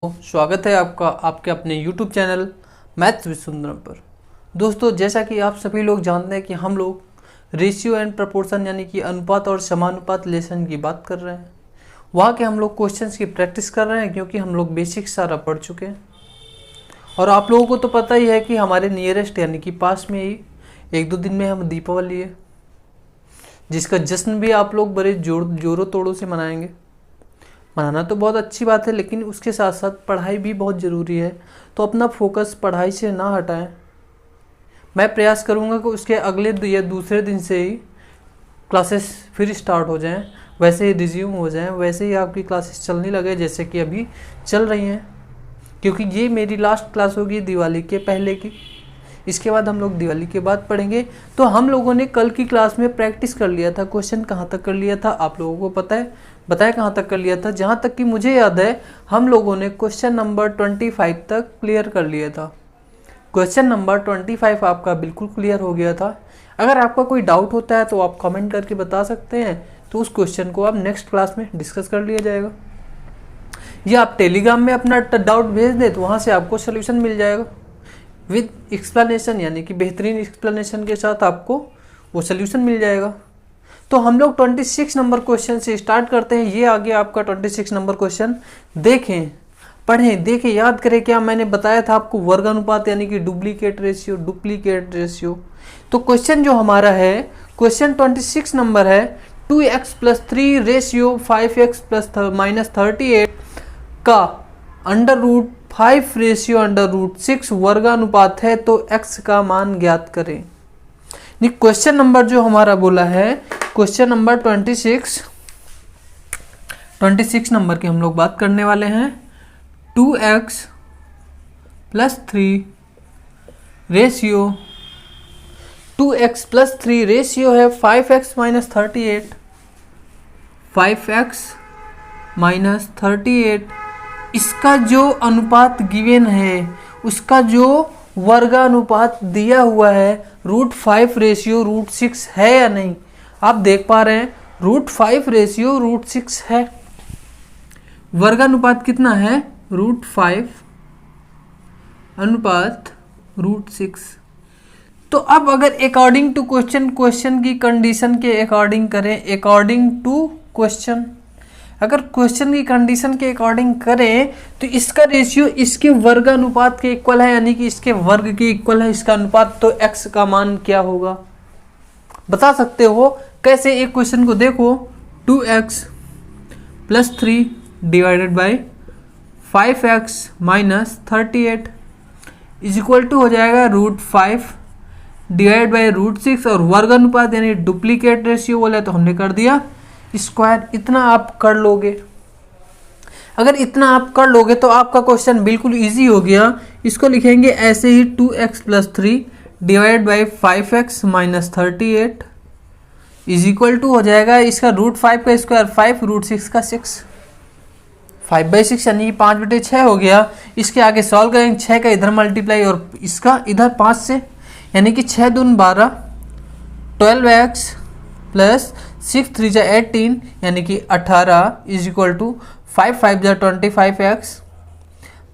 स्वागत है आपका आपके अपने YouTube channel maths with Sundaram पर। दोस्तों, जैसा कि आप सभी लोग जानते हैं कि हम लोग रेशियो एंड प्रपोर्शन यानी कि अनुपात और समानुपात लेसन की बात कर रहे हैं। वहाँ के हम लोग क्वेश्चंस की प्रैक्टिस कर रहे हैं क्योंकि हम लोग बेसिक सारा पढ़ चुके हैं। और आप लोगों को तो पता ही है कि हमारे नियरेस्ट यानी कि पास में ही 1-2 दिन में हम दीपावली है, जिसका जश्न भी आप लोग बड़े जोरों तोड़ों से मनाएंगे। मनाना तो बहुत अच्छी बात है, लेकिन उसके साथ साथ पढ़ाई भी बहुत ज़रूरी है, तो अपना फोकस पढ़ाई से ना हटाएं। मैं प्रयास करूंगा कि उसके अगले या दूसरे दिन से ही क्लासेस फिर स्टार्ट हो जाएं, वैसे ही रिज्यूम हो जाएं, वैसे ही आपकी क्लासेस चलने लगे जैसे कि अभी चल रही हैं। क्योंकि ये मेरी लास्ट क्लास होगी दिवाली के पहले की। इसके बाद हम लोग दिवाली के बाद पढ़ेंगे। तो हम लोगों ने कल की क्लास में प्रैक्टिस कर लिया था, क्वेश्चन कहाँ तक कर लिया था आप लोगों को पता है, बताया कहाँ तक कर लिया था। जहाँ तक कि मुझे याद है हम लोगों ने क्वेश्चन नंबर 25 तक क्लियर कर लिया था। क्वेश्चन नंबर 25 आपका बिल्कुल क्लियर हो गया था। अगर आपका कोई डाउट होता है तो आप कमेंट करके बता सकते हैं, तो उस क्वेश्चन को आप नेक्स्ट क्लास में डिस्कस कर लिया जाएगा। या आप टेलीग्राम में अपना डाउट भेज दें तो वहाँ से आपको सोल्यूशन मिल जाएगा विद एक्सप्लेनेशन, यानी कि बेहतरीन एक्सप्लेनेशन के साथ आपको वो सोल्यूशन मिल जाएगा। तो हम लोग 26 नंबर क्वेश्चन से स्टार्ट करते हैं। ये आगे आपका 26 नंबर क्वेश्चन देखें, पढ़ें, देखें, याद करें। क्या मैंने बताया था आपको वर्गानुपात यानी कि डुप्लीकेट रेशियो। तो क्वेश्चन जो हमारा है, क्वेश्चन 26 नंबर है, 2x + 3 रेशियो 5x + -38 का √5 रेशियो √6 वर्गानुपात है, तो x का मान ज्ञात करें। क्वेश्चन नंबर जो हमारा बोला है, क्वेश्चन नंबर 26 नंबर की हम लोग बात करने वाले हैं। 2x + 3 रेशियो, 2x + 3 रेशियो है 5x - 38, 5x - 38। इसका जो अनुपात गिवन है, उसका जो वर्गानुपात दिया हुआ है √5 रेशियो √6 है या नहीं। आप देख पा रहे हैं √5 रेशियो √6 है। वर्गानुपात कितना है? √5 अनुपात √6। तो अब अगर अकॉर्डिंग टू क्वेश्चन की कंडीशन के अकॉर्डिंग करें, अकॉर्डिंग टू क्वेश्चन, अगर क्वेश्चन की कंडीशन के अकॉर्डिंग करें तो इसका रेशियो इसके वर्गानुपात के इक्वल है, यानी कि इसके वर्ग के इक्वल है इसका अनुपात। तो x का मान क्या होगा बता सकते हो कैसे? एक क्वेश्चन को देखो, 2x + 3 डिवाइडेड बाई 5x - 38 = हो जाएगा √5 डिवाइड बाई √6, और वर्गानुपात यानी डुप्लीकेट रेशियो बोले तो हमने कर दिया स्क्वायर। इतना आप कर लोगे, अगर इतना आप कर लोगे तो आपका क्वेश्चन बिल्कुल इजी हो गया। इसको लिखेंगे ऐसे ही, 2x + 3 डिवाइड बाई 5x - 38 = हो जाएगा इसका √5 का स्क्वायर 5, √6 का 6, 5/6 यानी 5/6 हो गया। इसके आगे सॉल्व करेंगे, 6 का इधर मल्टीप्लाई और इसका इधर 5 से, यानी कि 6 दूनी 12, 12x + 6 3 = 18 यानी कि 18 = 5 5 = 25x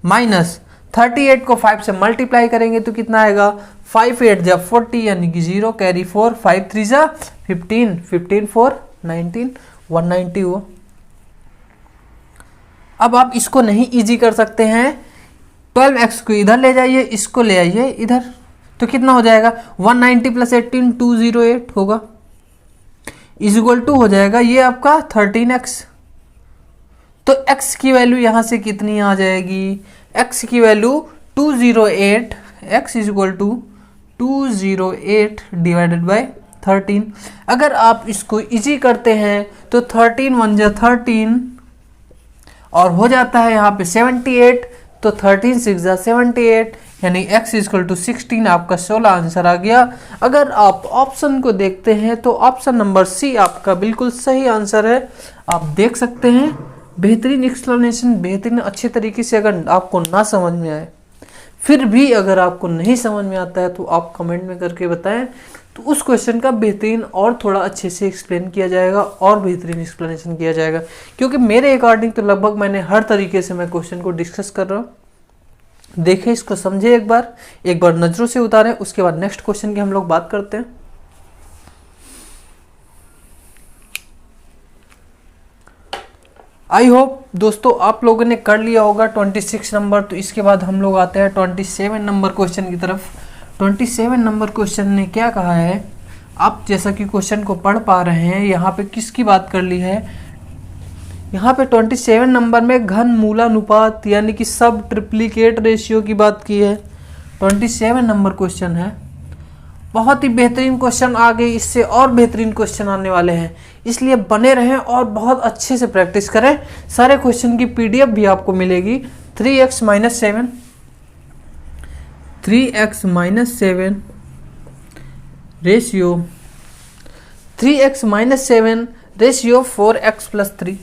माइनस 38 को 5 से मल्टीप्लाई करेंगे तो कितना आएगा? 5 8 = 40 यानी कि 0, कैरी 4, 5 3 = 15, 15 4 19, 190 हुआ। अब आप इसको नहीं इजी कर सकते हैं, 12x को इधर ले जाइए, इसको ले आइए इधर, तो कितना हो जाएगा? 190 + 18 208 होगा, = हो जाएगा ये आपका 13x। तो x की वैल्यू यहां से कितनी आ जाएगी? x की वैल्यू 208, x = 208 डिवाइडेड बाई 13। अगर आप इसको इजी करते हैं तो 13 1 = 13 और हो जाता है यहाँ पे 78, तो 13 6 = 78 यानी x = 16। आपका 16 आंसर आ गया। अगर आप ऑप्शन को देखते हैं तो ऑप्शन नंबर सी आपका बिल्कुल सही आंसर है। आप देख सकते हैं, बेहतरीन एक्सप्लेनेशन, बेहतरीन अच्छे तरीके से। अगर आपको ना समझ में आए फिर भी अगर आपको नहीं समझ में आता है तो आप कमेंट में करके बताएं, तो उस क्वेश्चन का बेहतरीन और थोड़ा अच्छे से एक्सप्लेन किया जाएगा और बेहतरीन एक्सप्लेनेशन किया जाएगा। क्योंकि मेरे अकॉर्डिंग तो लगभग मैंने हर तरीके से मैं क्वेश्चन को डिस्कस कर रहा हूँ। देखें, इसको समझे, एक बार नज़रों से उतारें, उसके बाद नेक्स्ट क्वेश्चन की हम लोग बात करते हैं। आई होप दोस्तों आप लोगों ने कर लिया होगा 26 नंबर। तो इसके बाद हम लोग आते हैं 27 नंबर क्वेश्चन की तरफ। 27 नंबर क्वेश्चन ने क्या कहा है, आप जैसा कि क्वेश्चन को पढ़ पा रहे हैं, यहाँ पे किसकी बात कर ली है, यहाँ पे 27 नंबर में घन मूलानुपात यानी कि सब ट्रिप्लिकेट रेशियो की बात की है। 27 नंबर क्वेश्चन है, बहुत ही बेहतरीन क्वेश्चन, आगे इससे और बेहतरीन क्वेश्चन आने वाले हैं, इसलिए बने रहें और बहुत अच्छे से प्रैक्टिस करें। सारे क्वेश्चन की पीडीएफ भी आपको मिलेगी। 3x - 7 3x - 7 ratio 3x - 7 ratio 4x + 3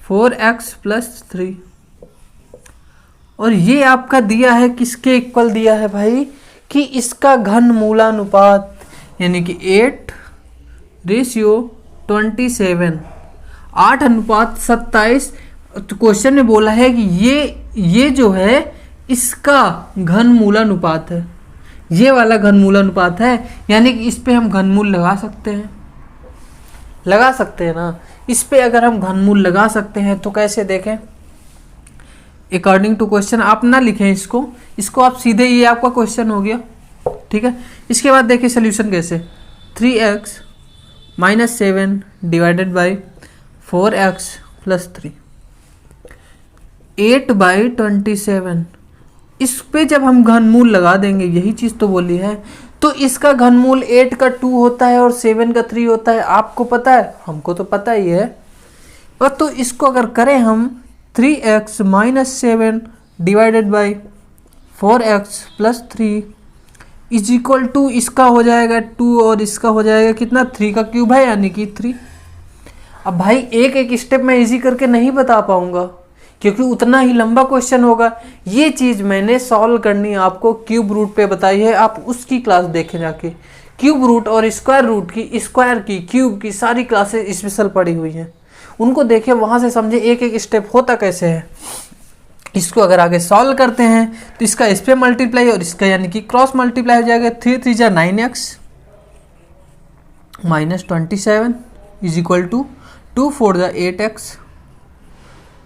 4x + 3। और ये आपका दिया है, किसके इक्वल दिया है भाई, कि इसका घन मूलानुपात यानी कि 8:27 8:27। तो क्वेश्चन में बोला है कि ये जो है इसका घन मूलानुपात है, ये वाला घन मूलानुपात है, यानी कि इस पे हम घनमूल लगा सकते हैं ना। इस पे अगर हम घनमूल लगा सकते हैं तो कैसे, देखें, अकॉर्डिंग टू क्वेश्चन आप ना लिखें इसको आप सीधे, ये आपका क्वेश्चन हो गया, ठीक है। इसके बाद देखिए सोल्यूशन कैसे, 3x - 7 डिवाइडेड बाई 4x + 3 8/27। इस पे जब हम घनमूल लगा देंगे, यही चीज़ तो बोली है, तो इसका घनमूल 8 का 2 होता है और 7 का 3 होता है। आपको पता है, हमको तो पता ही है। पर तो इसको अगर करें हम 3x - 7 divided by 4x + 3 is equal to, इसका हो जाएगा 2 और इसका हो जाएगा कितना, 3 का क्यूब है यानी कि 3। अब भाई एक एक स्टेप मैं इजी करके नहीं बता पाऊंगा क्योंकि उतना ही लंबा क्वेश्चन होगा। ये चीज़ मैंने सॉल्व करनी आपको क्यूब रूट पे बताई है, आप उसकी क्लास देखें जाके। क्यूब रूट और स्क्वायर रूट की, स्क्वायर की, क्यूब की सारी क्लासेस स्पेशल पड़ी हुई हैं, उनको देखें, वहाँ से समझे एक एक स्टेप होता कैसे है। इसको अगर आगे सॉल्व करते हैं तो इसका इस पे मल्टीप्लाई और इसका यानी कि क्रॉस मल्टीप्लाई हो जाएगा। 3 × 3 = 9x - 27 is equal to 2 × 4 = 8x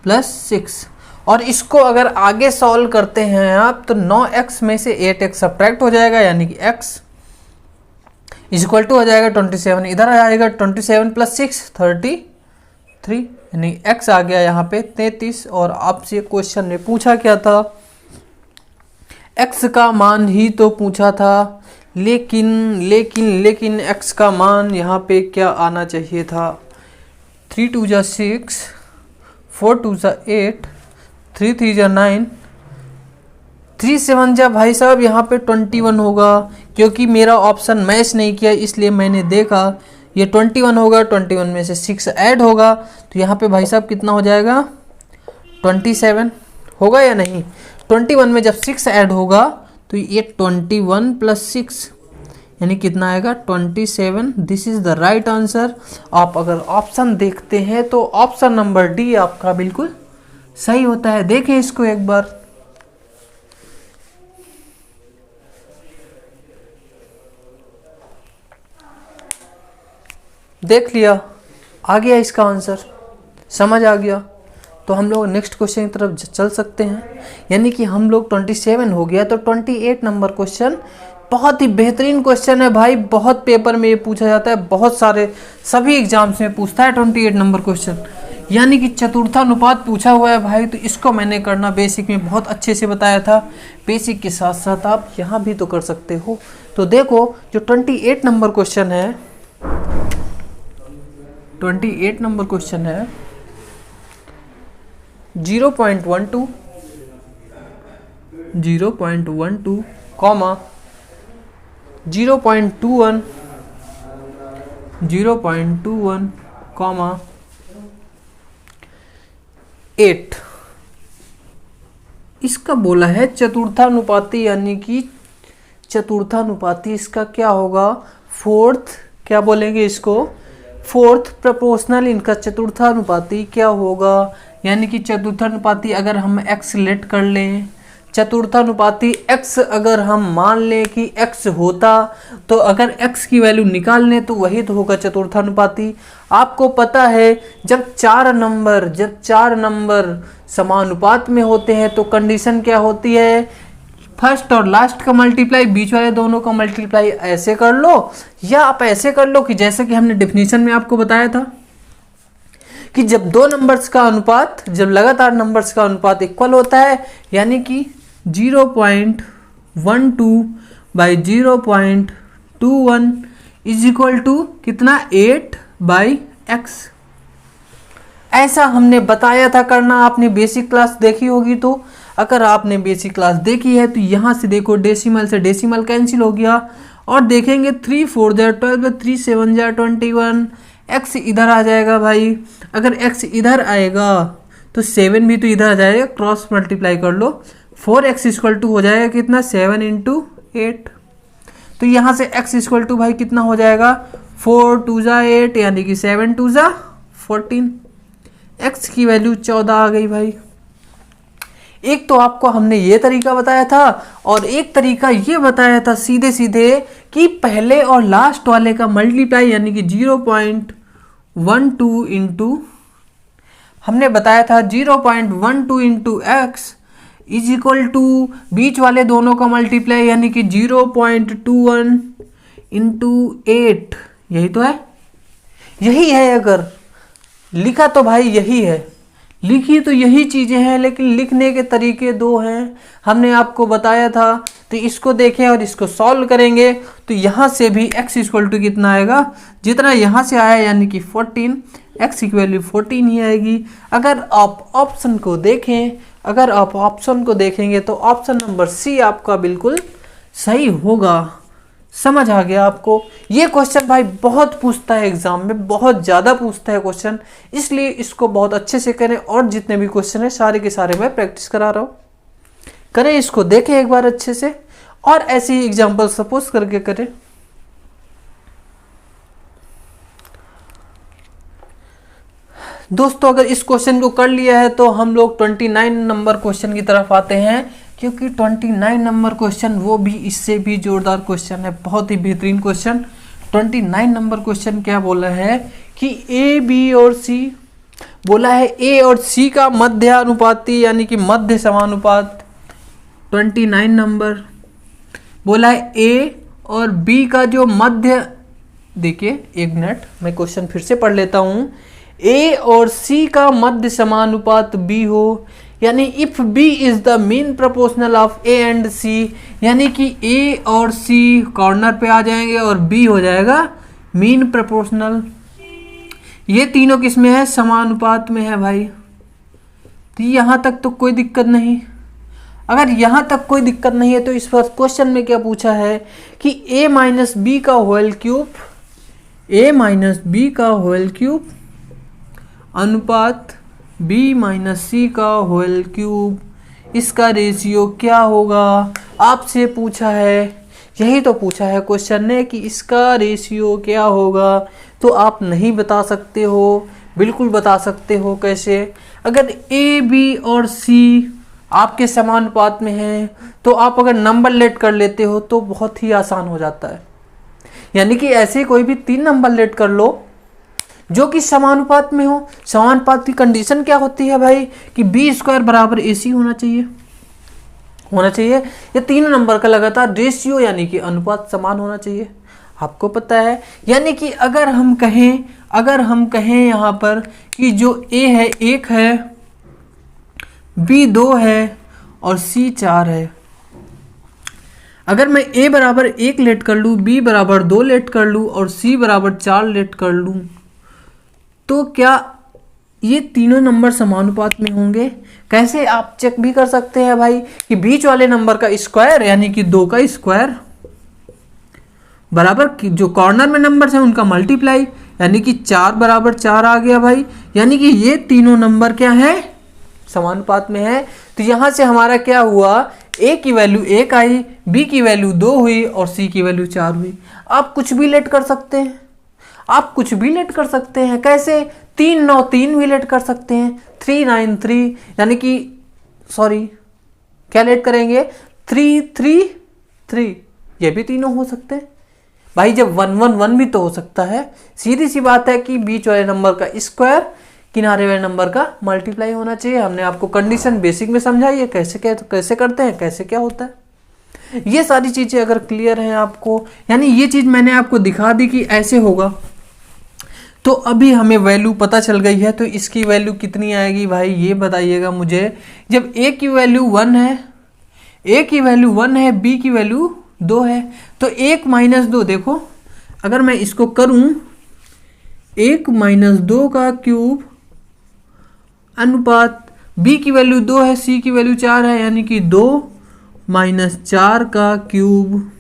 + 6। और इसको अगर आगे सॉल्व करते हैं आप तो 9x में से 8x सब्ट्रैक्ट हो जाएगा यानी कि x इज इक्वल टू हो जाएगा 27। इधर आ जाएगा 27 + 6 33 यानी x आ गया यहाँ पे 33। और आपसे क्वेश्चन में पूछा क्या था, x का मान ही तो पूछा था, लेकिन x का मान यहाँ पे क्या आना चाहिए था। 3 × 2 = 6 4 × 2 = 8 3 × 3 = 9 3 × 7 = भाई साहब यहाँ पे 21 होगा, क्योंकि मेरा ऑप्शन मैच नहीं किया इसलिए मैंने देखा ये 21 होगा। 21 में से 6 ऐड होगा तो यहाँ पे भाई साहब कितना हो जाएगा, 27 होगा या नहीं। 21 में जब 6 ऐड होगा तो ये 21 + 6 यानी कितना आएगा, 27। This is the right answer. आप अगर ऑप्शन देखते हैं तो ऑप्शन नंबर डी आपका बिल्कुल सही होता है। देखें इसको एक बार, देख लिया, आ गया इसका आंसर, समझ आ गया। तो हम लोग नेक्स्ट क्वेश्चन की तरफ चल सकते हैं, यानी कि हम लोग 27 हो गया तो 28 नंबर क्वेश्चन बहुत ही बेहतरीन क्वेश्चन है भाई, बहुत पेपर में ये पूछा जाता है, बहुत सारे सभी एग्जाम्स में पूछता है 28 नंबर क्वेश्चन, यानी कि चतुर्थानुपात पूछा हुआ है भाई। तो इसको मैंने करना बेसिक में बहुत अच्छे से बताया था, बेसिक के साथ साथ आप यहाँ भी तो कर सकते हो। तो देखो जो 28 नंबर क्वेश्चन है, 28 नंबर क्वेश्चन है 0.12 कॉमा 0.21 कॉमा 8 इसका बोला है चतुर्थानुपाती, यानी कि चतुर्थानुपाती इसका क्या होगा, फोर्थ, क्या बोलेंगे इसको, फोर्थ प्रोपोर्शनल इनका चतुर्थानुपाती क्या होगा, यानी कि चतुर्थानुपाती अगर हम x लेट कर लें, चतुर्थानुपाती x अगर हम मान लें कि x होता, तो अगर x की वैल्यू निकाल लें तो वही तो होगा चतुर्थानुपाती। आपको पता है जब चार नंबर समानुपात में होते हैं तो कंडीशन क्या होती है, फर्स्ट और लास्ट का मल्टीप्लाई, बीच वाले दोनों का मल्टीप्लाई ऐसे कर लो, या आप ऐसे कर लो कि जैसे कि हमने डेफिनेशन में आपको बताया था कि जब दो नंबर्स का अनुपात, जब लगातार नंबर्स का अनुपात इक्वल होता है, यानी कि 0.12 बाई 0.21 इज इक्वल टू कितना, 8/x। ऐसा हमने बताया था करना, आपने बेसिक क्लास देखी होगी। तो अगर आपने बेसिक क्लास देखी है तो यहाँ से देखो डेसिमल से डेसिमल कैंसिल हो गया और देखेंगे 3 4 12, 3 7 21, x इधर आ जाएगा भाई। अगर x इधर आएगा तो 7 भी तो इधर आ जाएगा, क्रॉस मल्टीप्लाई कर लो, 4x इक्वल टू हो जाएगा कितना, 7 × 8। तो यहाँ से x इक्वल टू भाई कितना हो जाएगा, 4 2 जा 8, यानी कि 7 2 जा 14। x की वैल्यू 14 आ गई भाई। एक तो आपको हमने ये तरीका बताया था और एक तरीका ये बताया था सीधे सीधे कि पहले और लास्ट वाले का मल्टीप्लाई, यानी कि 0.12 इंटू, हमने बताया था 0.12 into x is equal to बीच वाले दोनों का मल्टीप्लाई, यानी कि 0.21 इंटू 8। यही तो है, यही है। अगर लिखा तो भाई यही है, लिखी तो यही चीज़ें हैं, लेकिन लिखने के तरीके दो हैं, हमने आपको बताया था। तो इसको देखें और इसको सॉल्व करेंगे तो यहाँ से भी x इक्वल टू कितना आएगा, जितना यहाँ से आया यानी कि 14, x की वैल्यू 14 ही आएगी। अगर आप ऑप्शन को देखें, अगर आप ऑप्शन को देखेंगे तो ऑप्शन नंबर सी आपका बिल्कुल सही होगा। समझ आ गया आपको। ये क्वेश्चन भाई बहुत पूछता है एग्जाम में, बहुत ज़्यादा पूछता है क्वेश्चन, इसलिए इसको बहुत अच्छे से करें और जितने भी क्वेश्चन है सारे के सारे मैं प्रैक्टिस करा रहा हूँ। करें, इसको देखें एक बार अच्छे से और ऐसे ही एग्जाम्पल सपोज करके करें। दोस्तों अगर इस क्वेश्चन को कर लिया है तो हम लोग 29 नंबर क्वेश्चन की तरफ आते हैं, क्योंकि 29 नंबर क्वेश्चन वो भी इससे भी जोरदार क्वेश्चन है, बहुत ही बेहतरीन क्वेश्चन। 29 नंबर क्वेश्चन क्या बोला है कि ए बी और सी, बोला है ए और सी का मध्य अनुपाती यानी कि मध्य समानुपात। 29 नंबर बोला है ए और बी का जो मध्य, देखिए एक मिनट मैं क्वेश्चन फिर से पढ़ लेता हूँ। ए और सी का मध्य समानुपात बी हो, यानी if B is the mean proportional of A and C, यानी कि ए और सी कॉर्नर पे आ जाएंगे और बी हो जाएगा मीन प्रोपोर्शनल। ये तीनों किस में है, समानुपात में है भाई। तो यहाँ तक तो कोई दिक्कत नहीं। अगर यहाँ तक कोई दिक्कत नहीं है तो इस पर क्वेश्चन में क्या पूछा है कि a माइनस बी का whole cube, a minus b का होल क्यूब अनुपात b माइनस सी का होल क्यूब, इसका रेशियो क्या होगा, आपसे पूछा है। यही तो पूछा है क्वेश्चन ने कि इसका रेशियो क्या होगा। तो आप नहीं बता सकते हो, बिल्कुल बता सकते हो। कैसे, अगर a b और c आपके समानुपात में है तो आप अगर नंबर लेट कर लेते हो तो बहुत ही आसान हो जाता है। यानी कि ऐसे कोई भी 3 नंबर लेट कर लो जो कि समानुपात में हो। समानुपात की कंडीशन क्या होती है भाई कि बी स्क्वायर बराबर ए सी होना चाहिए। ये 3 नंबर का लगातार रेशियो यानी कि अनुपात समान होना चाहिए, आपको पता है। यानी कि अगर हम कहें यहाँ पर कि जो ए है 1 है, बी 2 है और सी 4 है। अगर मैं a बराबर 1 लेट कर लूँ, b बराबर 2 लेट कर लूँ और c बराबर 4 लेट कर लूँ, तो क्या ये तीनों नंबर समानुपात में होंगे। कैसे, आप चेक भी कर सकते हैं भाई कि बीच वाले नंबर का स्क्वायर यानी कि 2 का स्क्वायर बराबर जो कॉर्नर में नंबर है उनका मल्टीप्लाई, यानी कि 4 बराबर 4 आ गया भाई। यानी कि ये तीनों नंबर क्या है, समानुपात में है, तो यहाँ से हमारा क्या हुआ, ए की वैल्यू 1 आई, बी की वैल्यू 2 हुई और सी की वैल्यू 4 हुई। आप कुछ भी लेट कर सकते हैं, आप कुछ भी लेट कर सकते हैं। कैसे? 3 9 3 भी लेट कर सकते हैं, 3 9 3, यानी कि सॉरी क्या लेट करेंगे, 3 3 3, ये भी तीनों हो सकते हैं भाई। जब 1 1 1 भी तो हो सकता है। सीधी सी बात है कि बीच वाले नंबर का स्क्वायर किनारे वाले नंबर का मल्टीप्लाई होना चाहिए। हमने आपको कंडीशन बेसिक में समझाई है, कैसे करते हैं, कैसे क्या होता है। ये सारी चीजें अगर क्लियर हैं आपको, यानी ये चीज मैंने आपको दिखा दी कि ऐसे होगा, तो अभी हमें वैल्यू पता चल गई है। तो इसकी वैल्यू कितनी आएगी भाई, ये बताइएगा मुझे। जब ए की वैल्यू 1 है, ए की वैल्यू 1 है, बी की वैल्यू 2 है, तो 1 - 2, देखो अगर मैं इसको करूं 1 - 2 का क्यूब अनुपात, बी की वैल्यू 2 है, सी की वैल्यू 4 है, यानी कि 2 - 4 का क्यूब।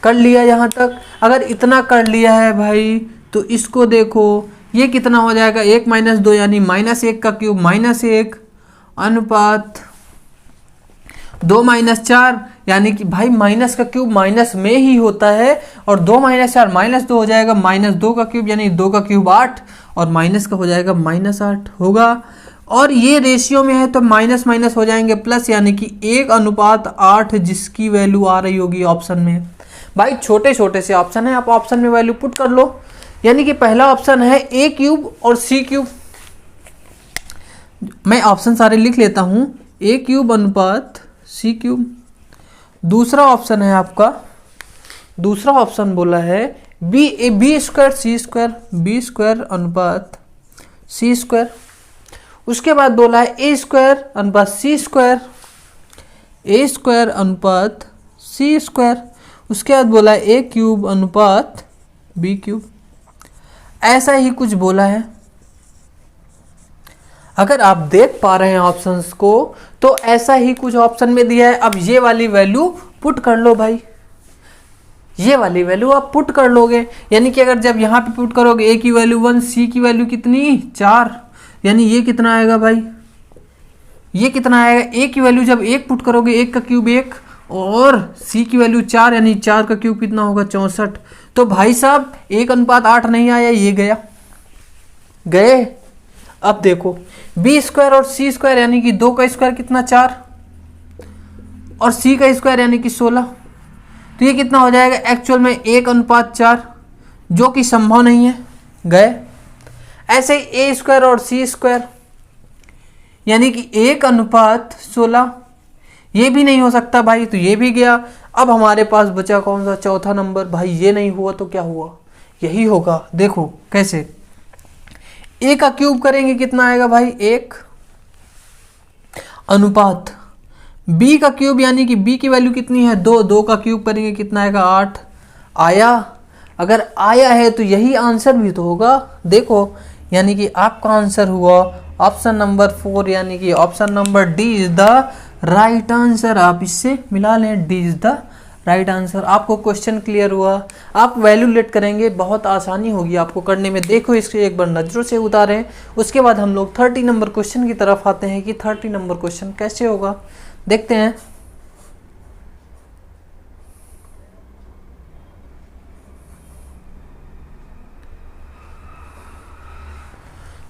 कर लिया यहाँ तक? अगर इतना कर लिया है भाई तो इसको देखो, ये कितना हो जाएगा, 1 - 2 यानी -1 का क्यूब, -1 अनुपात 2 - 4, यानी कि भाई माइनस का क्यूब माइनस में ही होता है, और 2 - 4 -2 हो जाएगा, -2 का क्यूब यानी 2 का क्यूब 8, और माइनस का हो जाएगा -8 होगा। और ये रेशियो में है तो माइनस माइनस हो जाएंगे प्लस, यानी कि 1:8, जिसकी वैल्यू आ रही होगी ऑप्शन में। भाई छोटे छोटे से ऑप्शन है, आप ऑप्शन में वैल्यू पुट कर लो। यानी कि पहला ऑप्शन है ए क्यूब और सी क्यूब। मैं ऑप्शन सारे लिख लेता हूं, ए क्यूब अनुपात सी क्यूब। दूसरा ऑप्शन है आपका, दूसरा ऑप्शन बोला है बी स्क्वायर सी स्क्वायर, बी स्क्वायर अनुपात सी स्क्वायर। उसके बाद बोला है ए स्क्वायर अनुपात सी स्क्वायर, ए स्क्वायर अनुपात सी स्क्वायर। उसके बाद बोला है ए क्यूब अनुपात बी क्यूब। ऐसा ही कुछ बोला है। अगर आप देख पा रहे हैं ऑप्शंस को, तो ऐसा ही कुछ ऑप्शन में दिया है। अब ये वाली वैल्यू पुट कर लो भाई, ये वाली वैल्यू आप पुट कर लोगे। यानी कि अगर जब यहाँ पे पुट करोगे, ए की वैल्यू 1, सी की वैल्यू कितनी 4, यानी ये कितना आएगा भाई, ये कितना आएगा, ए की वैल्यू जब 1 पुट करोगे, 1 का क्यूब 1, और सी की वैल्यू 4, यानी 4 का क्यूब कितना होगा 64। तो भाई साहब 1:8 नहीं आया, ये गया, गए। अब देखो बी स्क्वायर और सी स्क्वायर, यानी कि 2 का स्क्वायर कितना 4, और सी का स्क्वायर यानी कि 16, तो ये कितना हो जाएगा एक्चुअल में 1:4, जो कि संभव नहीं है, गए। ऐसे ही ए स्क्वायर और सी स्क्वायर, यानी कि 1:16, ये भी नहीं हो सकता भाई, तो ये भी गया। अब हमारे पास बचा कौन सा, चौथा नंबर। भाई ये नहीं हुआ तो क्या हुआ, यही होगा। देखो कैसे, ए का क्यूब करेंगे कितना आएगा भाई 1, अनुपात बी का क्यूब, यानी कि बी की वैल्यू कितनी है 2, 2 का क्यूब करेंगे कितना आएगा 8। आया? अगर आया है तो यही आंसर भी तो होगा। देखो यानी कि आपका आंसर हुआ ऑप्शन नंबर 4, यानी कि option number D is the right answer. आप इससे मिला लें, D is the right answer. आपको क्वेश्चन क्लियर हुआ? आप वैल्यू लेट करेंगे, बहुत आसानी होगी आपको करने में। देखो इसके एक बार नजरों से उतारें, उसके बाद हम लोग 30 नंबर क्वेश्चन की तरफ आते हैं कि 30 नंबर क्वेश्चन कैसे होगा, देखते हैं।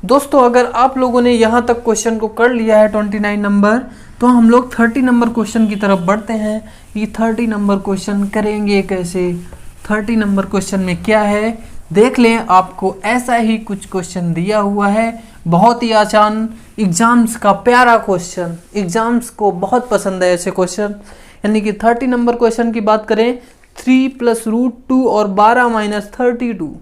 दोस्तों अगर आप लोगों ने यहाँ तक क्वेश्चन को कर लिया है 29 नंबर, तो हम लोग 30 नंबर क्वेश्चन की तरफ बढ़ते हैं। ये 30 नंबर क्वेश्चन करेंगे कैसे, 30 नंबर क्वेश्चन में क्या है देख लें। आपको ऐसा ही कुछ क्वेश्चन दिया हुआ है, बहुत ही आसान, एग्जाम्स का प्यारा क्वेश्चन, एग्जाम्स को बहुत पसंद है ऐसे क्वेश्चन। यानी कि 30 नंबर क्वेश्चन की बात करें, 3 + √2 और 12 - 32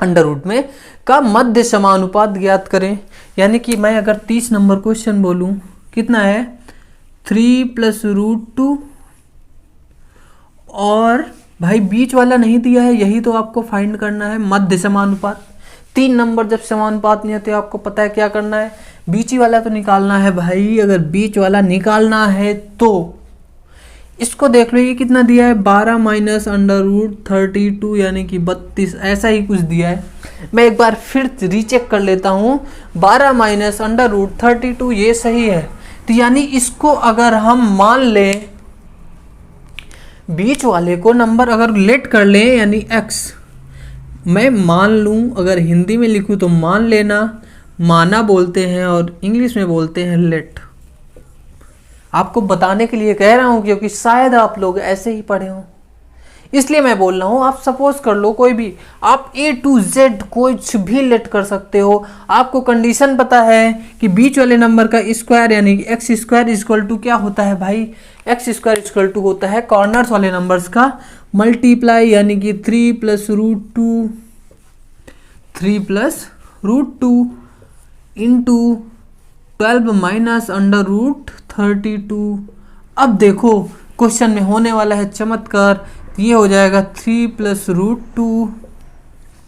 अंडर रूट में का मध्य समानुपात ज्ञात करें। यानी कि मैं अगर 30 नंबर क्वेश्चन बोलूं, कितना है 3 + √2, और भाई बीच वाला नहीं दिया है, यही तो आपको फाइंड करना है, मध्य समानुपात। 3 नंबर जब समानुपात नहीं होते आपको पता है क्या करना है, बीच वाला तो निकालना है भाई। अगर बीच वाला निकालना है तो इसको देख लो, ये कितना दिया है 12 माइनस अंडर रूट 32 यानी कि 32, ऐसा ही कुछ दिया है। मैं एक बार फिर रीचेक कर लेता हूँ। 12 माइनस अंडर रूट 32 ये सही है। तो यानी इसको अगर हम मान लें, बीच वाले को नंबर अगर लेट कर लें यानी x, मैं मान लूँ, अगर हिंदी में लिखूँ तो मान लेना, माना बोलते हैं और इंग्लिश में बोलते हैं लेट। आपको बताने के लिए कह रहा हूँ क्योंकि शायद आप लोग ऐसे ही पढ़े हों, इसलिए मैं बोल रहा हूँ। आप सपोज कर लो कोई भी, आप A to Z कुछ भी लेट कर सकते हो। आपको कंडीशन पता है कि बीच वाले नंबर का स्क्वायर यानी कि एक्स स्क्वायर इक्वल टू क्या होता है भाई, एक्स स्क्वायर इक्वल टू होता है कॉर्नर्स वाले नंबर्स का मल्टीप्लाई, यानी कि 3 plus root two into 12 minus under root 32। अब देखो क्वेश्चन में होने वाला है चमत्कार, ये हो जाएगा 3 प्लस रूट टू,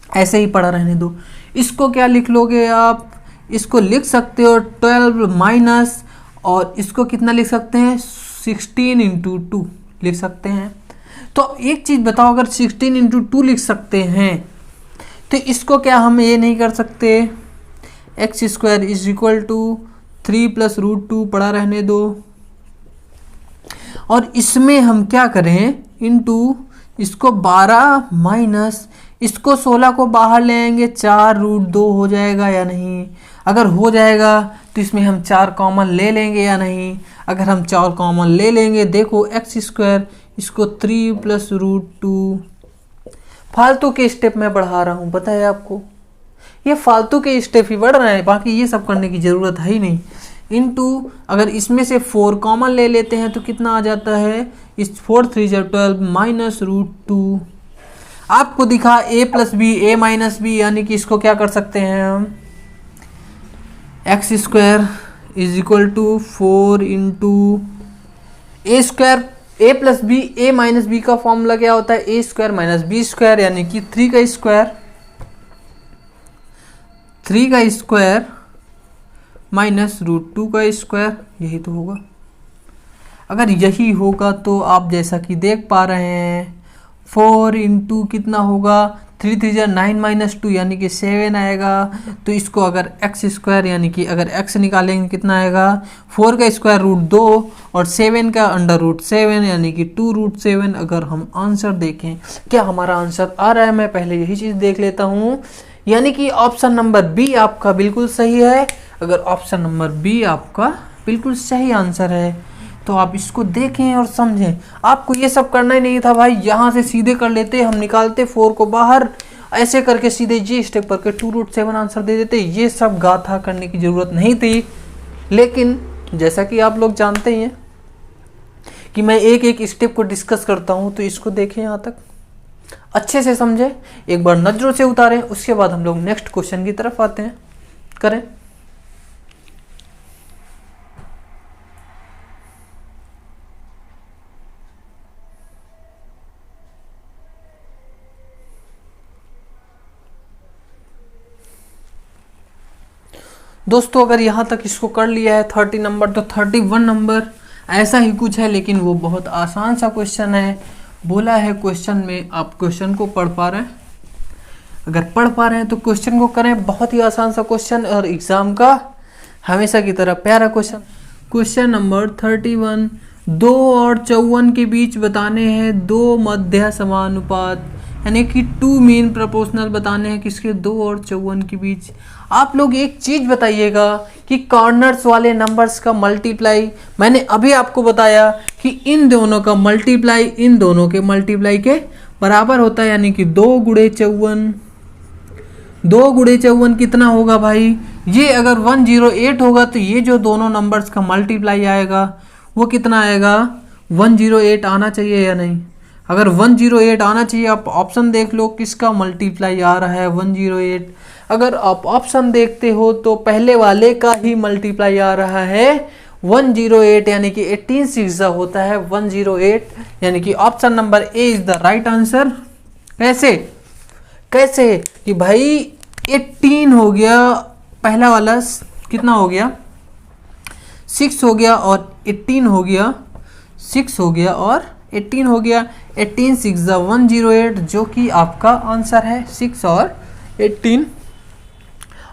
ऐसे ही पढ़ा रहने दो। इसको क्या लिख लोगे आप, इसको लिख सकते हो 12 माइनस, और इसको कितना लिख सकते हैं 16 इंटू 2 लिख सकते हैं। तो एक चीज़ बताओ, अगर 16 इंटू 2 लिख सकते हैं तो इसको क्या हम ये नहीं कर सकते, x square is equal to 3 plus root 2 पढ़ा रहने दो, और इसमें हम क्या करें इंटू इसको 12 माइनस इसको 16 को बाहर ले आएंगे, 4 रूट 2 हो जाएगा या नहीं। अगर हो जाएगा तो इसमें हम 4 कॉमन ले लेंगे या नहीं। अगर हम 4 कॉमन ले लेंगे, देखो एक्स स्क्वायर इसको 3 प्लस रूट 2, फालतू के स्टेप में बढ़ा रहा हूँ, पता है आपको, ये फालतू के स्टेप ही बढ़ रहे हैं, बाकी ये सब करने की ज़रूरत है ही नहीं। इनटू अगर इसमें से 4 कॉमन ले लेते हैं तो कितना आ जाता है, इस 4 3 12 माइनस रूट 2। आपको दिखा a plus b a minus b, यानी कि इसको क्या कर सकते हैं हम, x square is equal to 4 into a square, a plus b a minus b का फॉर्मूला क्या होता है, a square minus b square, यानी कि 3 का स्क्वायर माइनस रूट 2 का स्क्वायर, यही तो होगा। अगर यही होगा तो आप जैसा कि देख पा रहे हैं 4 इंटू कितना होगा, 3 3 9 माइनस 2 यानी कि 7 आएगा। तो इसको अगर एक्स स्क्वायर यानी कि अगर एक्स निकालेंगे कितना आएगा, 4 का स्क्वायर रूट 2 और 7 का अंडर रूट 7 यानी कि 2 रूट 7। अगर हम आंसर देखें, क्या हमारा आंसर आ रहा है, मैं पहले यही चीज़ देख लेता हूँ, यानी कि ऑप्शन नंबर बी आपका बिल्कुल सही है। अगर ऑप्शन नंबर बी आपका बिल्कुल सही आंसर है तो आप इसको देखें और समझें। आपको ये सब करना ही नहीं था भाई, यहाँ से सीधे कर लेते, हम निकालते 4 को बाहर, ऐसे करके सीधे जी स्टेप करके 2 रूट 7 आंसर दे देते। ये सब गाथा करने की ज़रूरत नहीं थी। लेकिन जैसा कि आप लोग जानते ही हैं कि मैं एक एक स्टेप को डिस्कस करता हूँ, तो इसको देखें, यहाँ तक अच्छे से समझें, एक बार नज़रों से उतारें, उसके बाद हम लोग नेक्स्ट क्वेश्चन की तरफ आते हैं, करें। दोस्तों अगर यहाँ तक इसको कर लिया है 30 नंबर, तो 31 नंबर ऐसा ही कुछ है, लेकिन वो बहुत आसान सा क्वेश्चन है। बोला है क्वेश्चन में आप क्वेश्चन को पढ़ पा रहे हैं, अगर पढ़ पा रहे हैं तो क्वेश्चन को करें। बहुत ही आसान सा क्वेश्चन और एग्जाम का हमेशा की तरह प्यारा क्वेश्चन। क्वेश्चन नंबर 31, 2 और 54 के बीच बताने हैं 2 मध्य समानुपात, यानी कि 2 मीन प्रोपोर्शनल बताने हैं किसके, 2 और 54 के बीच। आप लोग एक चीज़ बताइएगा कि कॉर्नर्स वाले नंबर्स का मल्टीप्लाई, मैंने अभी आपको बताया कि इन दोनों का मल्टीप्लाई इन दोनों के मल्टीप्लाई के बराबर होता है, यानी कि 2 गुणे 54। 2 गुणे 54 कितना होगा भाई, ये अगर 108 होगा तो ये जो दोनों नंबर्स का मल्टीप्लाई आएगा वो कितना आएगा, 108 आना चाहिए या नहीं। अगर 108 आना चाहिए, आप ऑप्शन देख लो किसका मल्टीप्लाई आ रहा है 108। अगर आप ऑप्शन देखते हो तो पहले वाले का ही मल्टीप्लाई आ रहा है 108, यानी कि 18 6 होता है 108, यानी कि option number A is the right answer. कैसे कि भाई 18 हो गया, पहला वाला कितना हो गया 6 हो गया, और 18 हो गया 6 हो गया और 18 हो गया। 18 6 108 जो कि आपका आंसर है 6 और 18।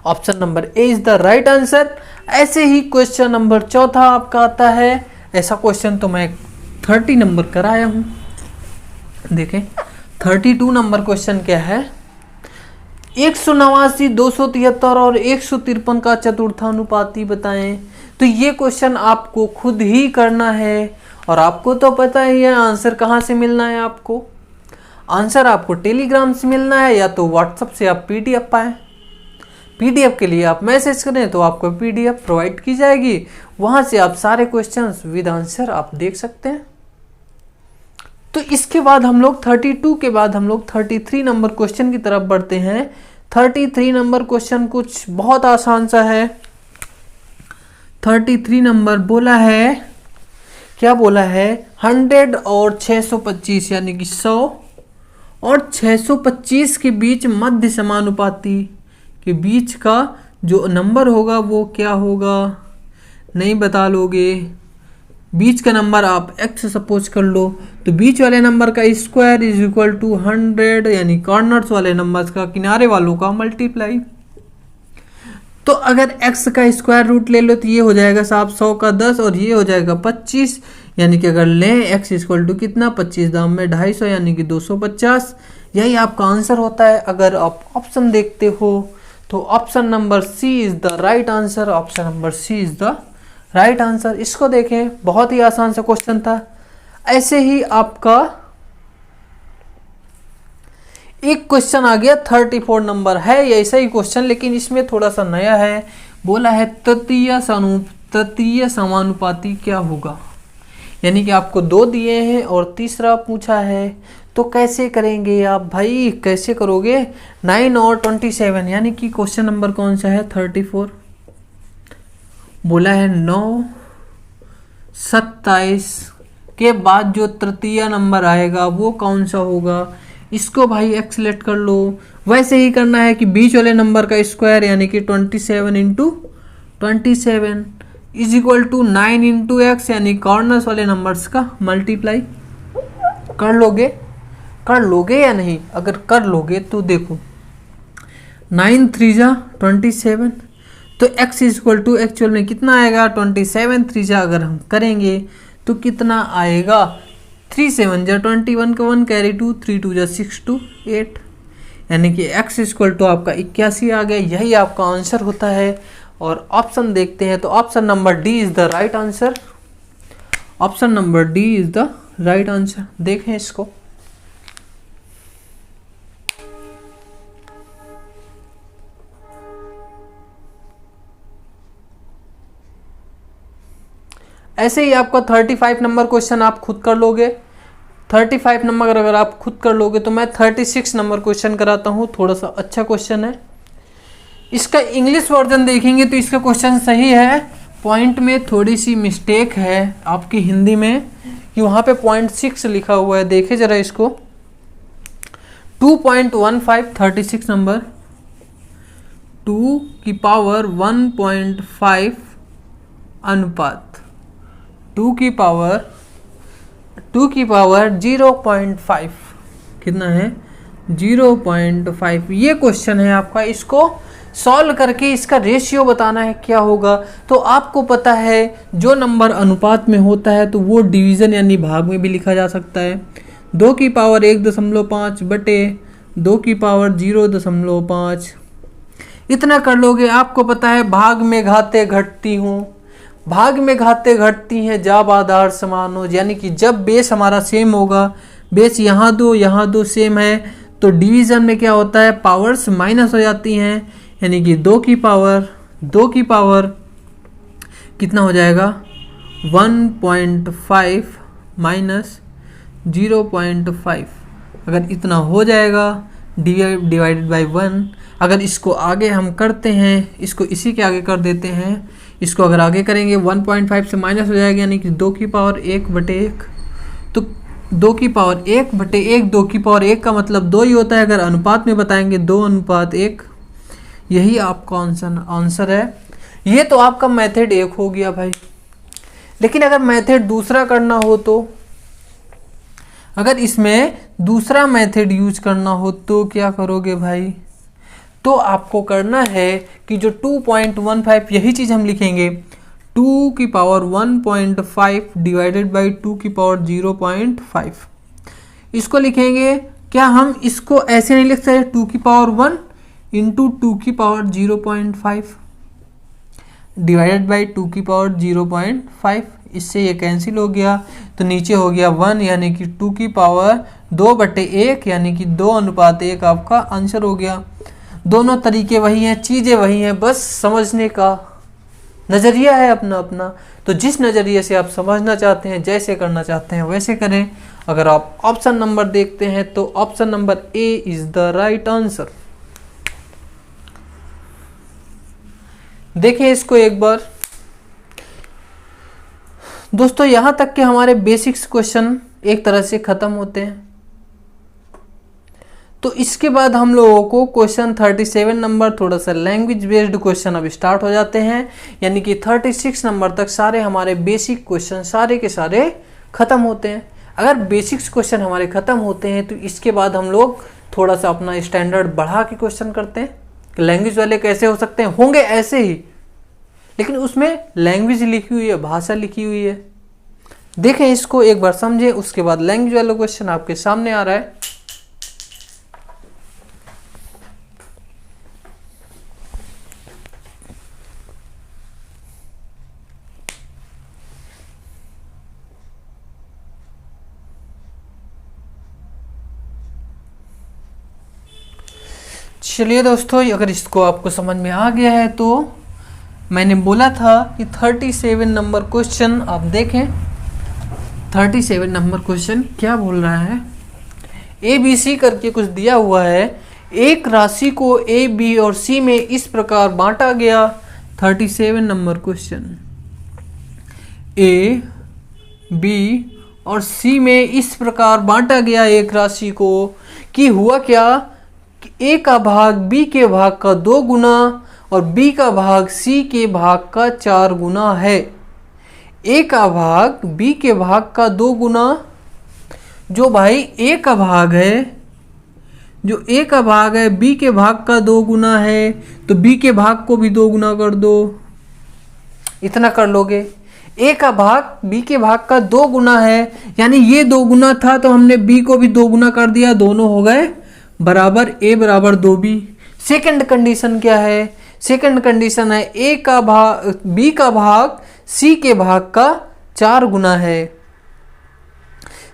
Option number A is the right answer. ऐसे ही क्वेश्चन नंबर चौथा आपका आता है। ऐसा क्वेश्चन तो मैं 30 नंबर कराया हूं। देखें 32 नंबर क्वेश्चन क्या है, 189, 273 और 153 का चतुर्थानुपाती बताएं। तो ये क्वेश्चन आपको खुद ही करना है और आपको तो पता ही है आंसर कहाँ से मिलना है। आपको आंसर आपको टेलीग्राम से मिलना है या तो व्हाट्सएप से आप पीडीएफ पाएं। पीडीएफ के लिए आप मैसेज करें तो आपको पीडीएफ प्रोवाइड की जाएगी, वहां से आप सारे क्वेश्चंस विद आंसर आप देख सकते हैं। तो इसके बाद हम लोग 32 के बाद हम लोग 33 नंबर क्वेश्चन की तरफ बढ़ते हैं। 33 नंबर क्वेश्चन कुछ बहुत आसान सा है। 33 नंबर बोला है, क्या बोला है, 100 और 625 यानी कि 100 और 625 के बीच मध्य समानुपाती के बीच का जो नंबर होगा वो क्या होगा, नहीं बता लोगे। बीच का नंबर आप x सपोज कर लो, तो बीच वाले नंबर का स्क्वायर इज इक्वल टू 100 यानी कॉर्नर्स वाले नंबर्स का किनारे वालों का मल्टीप्लाई। तो अगर x का स्क्वायर रूट ले लो तो ये हो जाएगा साहब 100 का 10 और ये हो जाएगा 25, यानी कि अगर लें x इक्वल टू कितना 25 दाम में 250 यानी कि 250। यही आपका आंसर होता है। अगर आप ऑप्शन देखते हो तो option number c is the right answer. Option number c is the right answer. इसको देखें, बहुत ही आसान सा क्वेश्चन था। ऐसे ही आपका एक क्वेश्चन आ गया 34 नंबर है, ये ऐसा ही क्वेश्चन लेकिन इसमें थोड़ा सा नया है। बोला है तृतीय समानुपाती क्या होगा, यानी कि आपको 2 दिए हैं और तीसरा पूछा है। तो कैसे करेंगे आप भाई, कैसे करोगे। 9 और 27 यानी कि क्वेश्चन नंबर कौन सा है 34। बोला है 9 27 के बाद जो तृतीय नंबर आएगा वो कौन सा होगा। इसको भाई एक्सलेट कर लो। वैसे ही करना है कि बीच वाले नंबर का स्क्वायर यानी कि 27 into 27 is equal to 9 into x यानी कॉर्नर्स वाले नंबर्स का मल्टीप्लाई। कर लोगे या नहीं। अगर कर लोगे तो देखो 9 3 जा 27, तो x इक्वल टू एक्चुअल में कितना आएगा 27 3 जा अगर हम करेंगे तो कितना आएगा 3 7 जा 21 का 1 कैरी 2 3 2 जा 6 2 8 यानी कि x इक्वल टू आपका 81 आ गया। यही आपका आंसर होता है। और ऑप्शन देखते हैं तो option number D is the right answer. Option number D is the right answer. देखें इसको, ऐसे ही आपका 35 नंबर क्वेश्चन आप खुद कर लोगे। 35 नंबर अगर आप खुद कर लोगे तो मैं 36 नंबर क्वेश्चन कराता हूँ। थोड़ा सा अच्छा क्वेश्चन है। इसका इंग्लिश वर्जन देखेंगे तो इसका क्वेश्चन सही है, पॉइंट में थोड़ी सी मिस्टेक है आपकी हिंदी में कि वहाँ पे 0.6 लिखा हुआ है। देखे जरा इसको 2.15 36 नंबर 2 की पावर 1.5 अनुपात 2 की पावर 0.5 कितना है 0.5। ये क्वेश्चन है आपका। इसको सॉल्व करके इसका रेशियो बताना है क्या होगा। तो आपको पता है जो नंबर अनुपात में होता है तो वो डिवीज़न यानी भाग में भी लिखा जा सकता है। 2 की पावर 1.5 बटे 2 की पावर 0.5 इतना कर लोगे। आपको पता है भाग में घाते घटती हूँ, भाग में घाते घटती हैं जब आधार समान हो, यानी कि जब बेस हमारा सेम होगा, बेस यहाँ दो सेम है तो डिवीज़न में क्या होता है पावर्स माइनस हो जाती हैं, यानी कि 2 की पावर कितना हो जाएगा 1.5 माइनस 0.5। अगर इतना हो जाएगा डिवाइडेड बाय 1। अगर इसको आगे हम करते हैं, इसको इसी के आगे कर देते हैं, इसको अगर आगे करेंगे 1.5 से माइनस हो जाएगा यानी कि 2 की पावर 1/1। तो 2 की पावर 1/1 2 की पावर 1 का मतलब 2 ही होता है। अगर अनुपात में बताएंगे 2:1। यही आपका आंसर है। ये तो आपका मेथड 1 हो गया भाई। लेकिन अगर मेथड दूसरा करना हो तो, अगर इसमें दूसरा मेथड यूज करना हो तो क्या करोगे भाई? तो आपको करना है कि जो 2.15 यही चीज़ हम लिखेंगे 2 की पावर 1.5 डिवाइडेड बाई 2 की पावर 0.5 इसको लिखेंगे। क्या हम इसको ऐसे नहीं लिख सकते 2 की पावर 1 इंटू 2 की पावर 0.5 डिवाइडेड बाई 2 की पावर 0.5? इससे ये कैंसिल हो गया तो नीचे हो गया 1 यानी कि 2 की पावर 2/1 यानी कि 2:1 आपका आंसर हो गया। दोनों तरीके वही हैं, चीज़ें वही हैं, बस समझने का नज़रिया है अपना अपना। तो जिस नज़रिए से आप समझना चाहते हैं, जैसे करना चाहते हैं वैसे करें। अगर आप ऑप्शन नंबर देखते हैं तो option number A is the right answer. देखें इसको एक बार दोस्तों, यहां तक के हमारे बेसिक्स क्वेश्चन एक तरह से खत्म होते हैं। तो इसके बाद हम लोगों को क्वेश्चन 37 नंबर थोड़ा सा लैंग्वेज बेस्ड क्वेश्चन अब स्टार्ट हो जाते हैं, यानी कि 36 नंबर तक सारे हमारे बेसिक क्वेश्चन सारे के सारे खत्म होते हैं। अगर बेसिक्स क्वेश्चन हमारे खत्म होते हैं तो इसके बाद हम लोग थोड़ा सा अपना स्टैंडर्ड बढ़ा के क्वेश्चन करते हैं। लैंग्वेज वाले कैसे हो सकते हैं? होंगे ऐसे ही, लेकिन उसमें लैंग्वेज लिखी हुई है, भाषा लिखी हुई है। देखें इसको एक बार समझें, उसके बाद लैंग्वेज वाला क्वेश्चन आपके सामने आ रहा है। चलिए दोस्तों, अगर इसको आपको समझ में आ गया है तो मैंने बोला था कि 37 नंबर क्वेश्चन आप देखें। 37 नंबर क्वेश्चन क्या बोल रहा है? ए बी सी करके कुछ दिया हुआ है। एक राशि को ए बी और सी में इस प्रकार बांटा गया। 37 नंबर क्वेश्चन, ए बी और सी में इस प्रकार बांटा गया एक राशि को कि हुआ क्या, ए का भाग बी के भाग का 2 गुना और बी का भाग सी के भाग का 4 गुना है। ए का भाग बी के भाग का 2 गुना, जो भाई ए का भाग है, जो ए का भाग है बी के भाग का 2 गुना है, तो बी के भाग को भी 2 गुना कर दो। इतना कर लोगे। ए का भाग बी के भाग का 2 गुना है, यानी ये 2 गुना था तो हमने बी को भी 2 गुना कर दिया, दोनों हो गए बराबर, ए बराबर 2b। सेकंड कंडीशन क्या है? सेकंड कंडीशन है ए का भाग बी का भाग सी के भाग का 4 गुना है।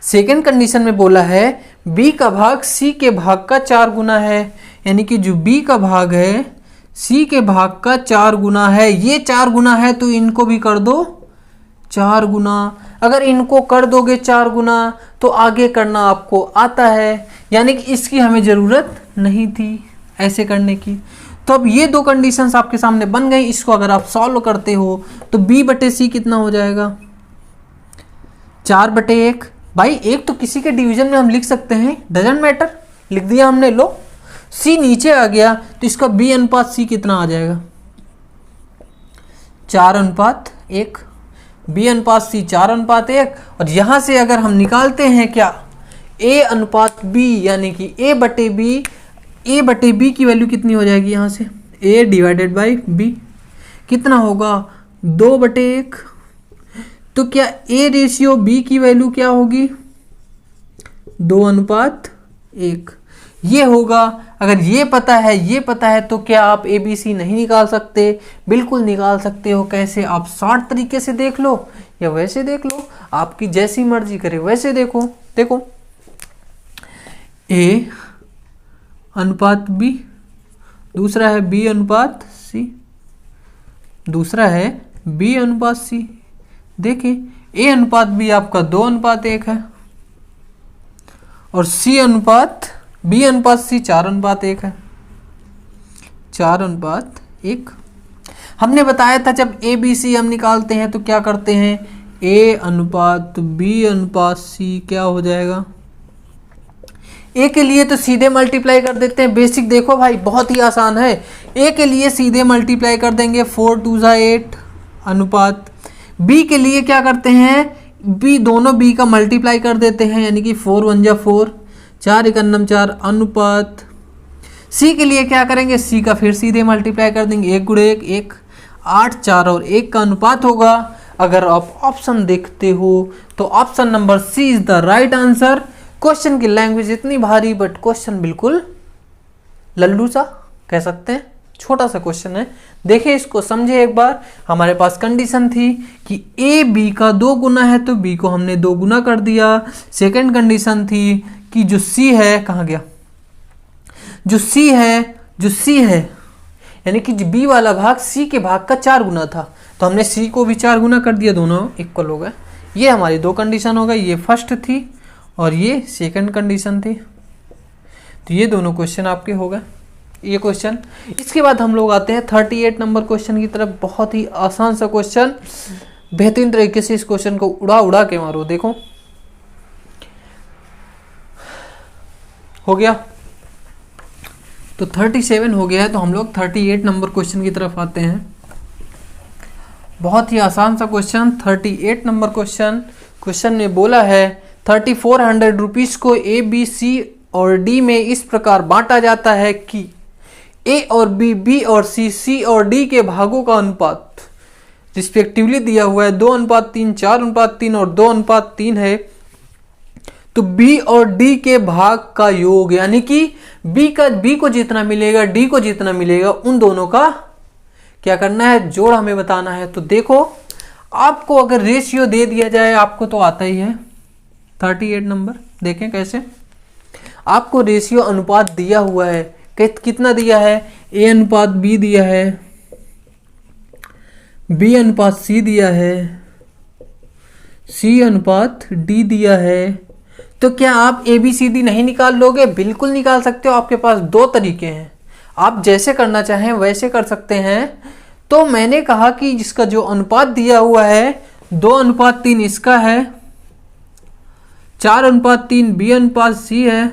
सेकंड कंडीशन में बोला है बी का भाग सी के भाग का 4 गुना है, यानी कि जो बी का भाग है सी के भाग का 4 गुना है। ये 4 गुना है तो इनको भी कर दो 4 गुना। अगर इनको कर दोगे 4 गुना तो आगे करना आपको आता है, यानी कि इसकी हमें ज़रूरत नहीं थी ऐसे करने की। तो अब ये 2 कंडीशंस आपके सामने बन गई। इसको अगर आप सॉल्व करते हो तो b/c कितना हो जाएगा? 4/1। भाई एक तो किसी के डिवीजन में हम लिख सकते हैं, डजंट मैटर, लिख दिया हमने। लो c नीचे आ गया तो इसका b/c कितना आ जाएगा? 4:1। b/c 4:1। और यहां से अगर हम निकालते हैं क्या, a/b, यानी कि a/b की वैल्यू कितनी हो जाएगी? यहाँ से a डिवाइडेड बाई b कितना होगा? 2/1। तो क्या a रेशियो b की वैल्यू क्या होगी? 2:1 ये होगा। अगर ये पता है तो क्या आप ABC नहीं निकाल सकते? बिल्कुल निकाल सकते हो। कैसे? आप शॉर्ट तरीके से देख लो या वैसे देख लो, आपकी जैसी मर्जी करे वैसे देखो। देखो A/B, दूसरा है B/C, दूसरा है B/C। देखिए A/B आपका 2:1 है और B/C 4:1 है। 4:1। हमने बताया था जब ABC हम निकालते हैं तो क्या करते हैं, A/B/C क्या हो जाएगा? ए के लिए तो सीधे मल्टीप्लाई कर देते हैं। बेसिक देखो भाई, बहुत ही आसान है। ए के लिए सीधे मल्टीप्लाई कर देंगे, 4 2 8 अनुपात बी के लिए क्या करते हैं, बी दोनों बी का मल्टीप्लाई कर देते हैं, यानी कि 4 1 जा 4, 4 1 4 अनुपात। सी के लिए क्या करेंगे, सी का फिर सीधे मल्टीप्लाई कर देंगे, 1 गुणे 1 1, 8 4 और 1 का अनुपात होगा। अगर आप ऑप्शन देखते हो तो option number c is the right answer. Question की लैंग्वेज इतनी भारी बट क्वेश्चन बिल्कुल लल्लू सा कह सकते हैं, छोटा सा क्वेश्चन है। देखिए इसको समझे एक बार। हमारे पास कंडीशन थी कि ए बी का 2 गुना है तो बी को हमने 2 गुना कर दिया। सेकंड कंडीशन थी कि जो सी है, कहाँ गया, जो सी है यानी कि बी वाला भाग सी के भाग का 4 गुना था, तो हमने सी को भी 4 गुना कर दिया, दोनों इक्वल हो गए। ये हमारी 2 कंडीशन हो गई, ये फर्स्ट थी और ये सेकंड कंडीशन थी। तो ये दोनों क्वेश्चन आपके हो गए, ये क्वेश्चन। इसके बाद हम लोग आते हैं 38 नंबर क्वेश्चन की तरफ। बहुत ही आसान सा क्वेश्चन, बेहतरीन तरीके से इस क्वेश्चन को उड़ा उड़ा के मारो। देखो हो गया, तो 37 हो गया है, तो हम लोग 38 नंबर क्वेश्चन की तरफ आते हैं। बहुत ही आसान सा क्वेश्चन, 38 नंबर क्वेश्चन में बोला है 3400 रुपीज को ए बी सी और डी में इस प्रकार बांटा जाता है कि ए और बी, बी और सी, सी और डी के भागों का अनुपात रिस्पेक्टिवली दिया हुआ है 2:3, 4:3 और 2:3 है। तो बी और डी के भाग का योग, यानी कि बी को जितना मिलेगा, डी को जितना मिलेगा, उन दोनों का क्या करना है, जोड़ हमें बताना है। तो देखो आपको अगर रेशियो दे दिया जाए, आपको तो आता ही है 38 नंबर, देखें कैसे। आपको रेशियो अनुपात दिया हुआ है, कितना दिया है, ए अनुपात बी दिया है, बी अनुपात सी दिया है, सी अनुपात डी दिया है। तो क्या आप ए बी सी डी नहीं निकाल लोगे? बिल्कुल निकाल सकते हो। आपके पास 2 तरीके हैं, आप जैसे करना चाहें वैसे कर सकते हैं। तो मैंने कहा कि जिसका जो अनुपात दिया हुआ है 2:3 इसका है, 4:3 बी अनुपात सी है,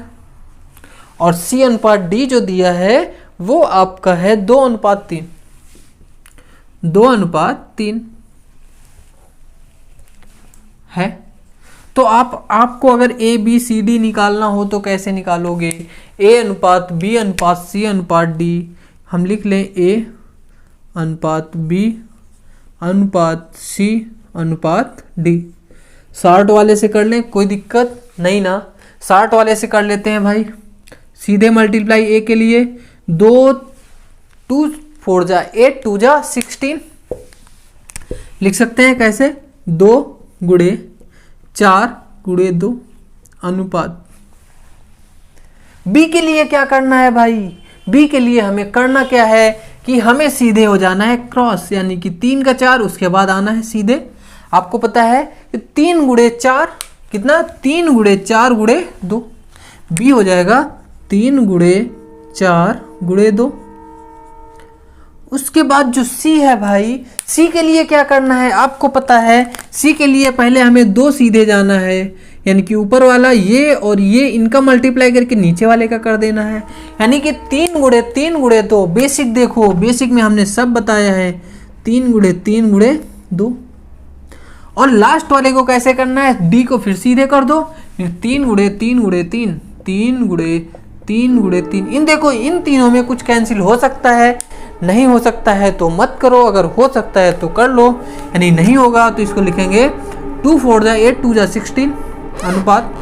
और सी अनुपात डी जो दिया है वो आपका है 2:3, 2:3 है। तो आपको अगर ए बी सी डी निकालना हो तो कैसे निकालोगे, ए अनुपात बी अनुपात सी अनुपात डी, हम लिख लें ए अनुपात बी अनुपात सी अनुपात डी। 60 वाले से कर लें, कोई दिक्कत नहीं ना, 60 वाले से कर लेते हैं भाई। सीधे मल्टीप्लाई ए के लिए 2 2 4 जा 8 2 जा 16 लिख सकते हैं। कैसे, 2 गुणे 4 गुणे 2 अनुपात। बी के लिए क्या करना है भाई, बी के लिए हमें करना क्या है कि हमें सीधे हो जाना है क्रॉस, यानी कि 3 का 4 उसके बाद आना है सीधे। आपको पता है कि 3 गुणे 4 कितना, 3 गुणे 4 गुणे 2, बी हो जाएगा 3 गुणे 4 गुणे 2। उसके बाद जो सी है भाई, सी के लिए क्या करना है आपको पता है। सी के लिए पहले हमें 2 सीधे जाना है, यानी कि ऊपर वाला ये और ये इनका मल्टीप्लाई करके नीचे वाले का कर देना है, यानी कि 3 गुणे 2। बेसिक देखो, बेसिक में हमने सब बताया है, 3 गुणे 2। और लास्ट वाले को कैसे करना है, डी को फिर सीधे कर दो, 3 गुणे 3 गुणे 3, 3 गुणे 3 गुणे 3। इन देखो, इन तीनों में कुछ कैंसिल हो सकता है, नहीं हो सकता है तो मत करो, अगर हो सकता है तो कर लो, यानी नहीं होगा तो इसको लिखेंगे 2 4 जा 8 2 जा 16 अनुपात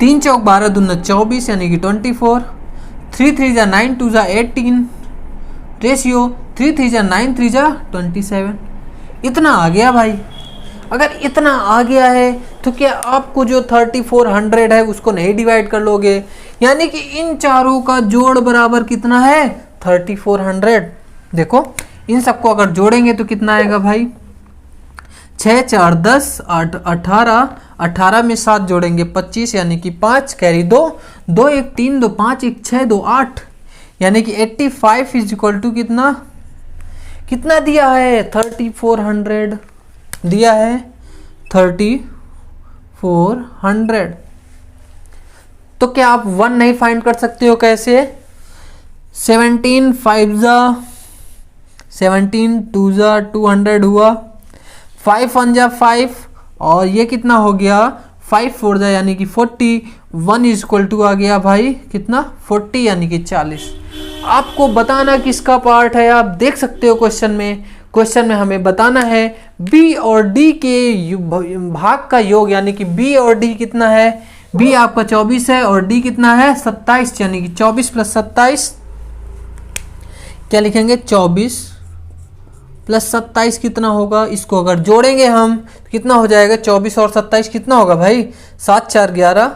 3 चौक 12 दूना 24 यानी कि 24, 3 3 जा 9 2 जा 18 रेशियो 3 3 जा 9 3 जा 27। इतना आ गया भाई। अगर इतना आ गया है तो क्या आपको जो 3400 है उसको नहीं डिवाइड कर लोगे, यानी कि इन चारों का जोड़ बराबर कितना है 3400। देखो इन सबको अगर जोड़ेंगे तो कितना आएगा भाई, 6 4 10 8 18, 18 में 7 जोड़ेंगे 25, यानी कि 5 कैरी 2 2 1 3 2 5 1 6 2 8, यानी कि 85 इज इक्वल टू कितना, कितना दिया है 3400 दिया है 3400। तो क्या आप 1 नहीं फाइंड कर सकते हो? कैसे, 17 5 जा 17 2 जा 200 हुआ, 5 1 जा 5 और ये कितना हो गया 5 4 जा यानी कि 40, 1 इज इक्वल टू आ गया भाई कितना 40 यानी कि 40। आपको बताना किसका पार्ट है, आप देख सकते हो क्वेश्चन में हमें बताना है बी और डी के भाग का योग, यानी कि बी और डी कितना है, बी आपका 24 है और डी कितना है 27, यानी कि 24 प्लस 27 क्या लिखेंगे 24 प्लस 27 कितना होगा, इसको अगर जोड़ेंगे हम तो कितना हो जाएगा 24 और 27 कितना होगा भाई 7 4 11,